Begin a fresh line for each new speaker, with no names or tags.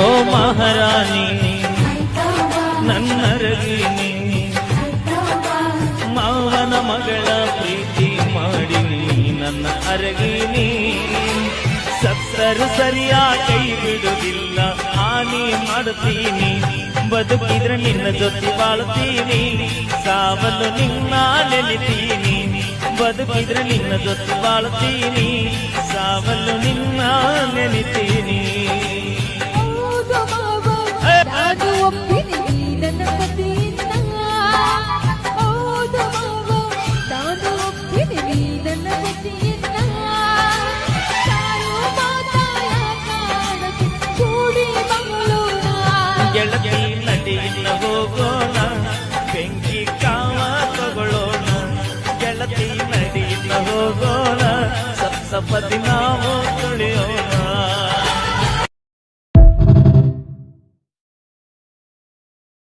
ಓ ಮಹಾರಾಣಿ ನನ್ನರಗಿನಿ, ಮಾವನ ಮಗಳ ಪ್ರೀತಿ ಮಾಡಿ ನನ್ನ ಅರಗಿನಿ. ಸತ್ತರು ಸರಿಯ ಕೈ ಬಿಡುವುದಿಲ್ಲ, ಹಾನಿ ಮಾಡುತ್ತೀನಿ. ಬದುಕಿದ್ರೆ ನಿನ್ನ ಜೊತೆ ಬಾಳ್ತೀನಿ, ಸಾವಲು ನಿನ್ನ ನೆನೆತೀನಿ. ಬದುಕಿದ್ರೆ ನಿನ್ನ ಜೊತೆ ಬಾಳ್ತೀನಿ, ಸಾವಲು ನಿನ್ನ ನೆನೆತೀನಿ. ಗೆಳತಿ ನಡಿಯಿಂದ ಹೋಗೋಣ, ಬೆಂಕಿ ಕಾವ ತಗೊಳ್ಳೋಣ. ಗೆಳತಿ ನಡಿಯಿಂದ ಹೋಗೋಣ, ಸಪ್ತಪದಿ ನಾವು